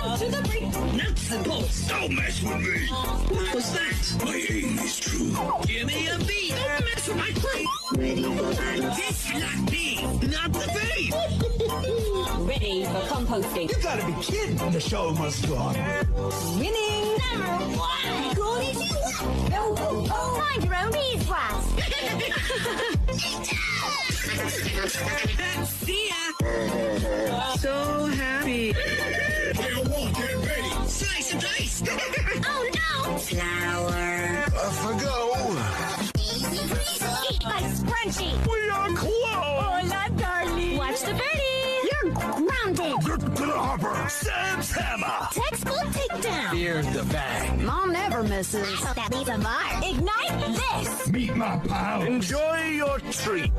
on to the brink. Nuts and bolts. Don't mess with me. What was that? My aim is true. Give me a beat. Don't mess with my crew. Ready for battle. This cannot be. Not the beat. Ready for composting. You gotta be kidding. The show must go on. Winning number one. Cool as you want. Go, go, go. Find your own beeswax. See ya. So happy. Player one, get ready. Slice and dice. Oh no. Flower. Off I go. Easy breezy. Eat my scrunchie. We are close. Hola, darling. Watch the birdie. You're grounded. Get to the hopper. Sam's hammer. Textbook takedown. Here's the bang. Mom never misses. I hope that leaves a mark. Ignite this. Meet my pal. Enjoy your treat.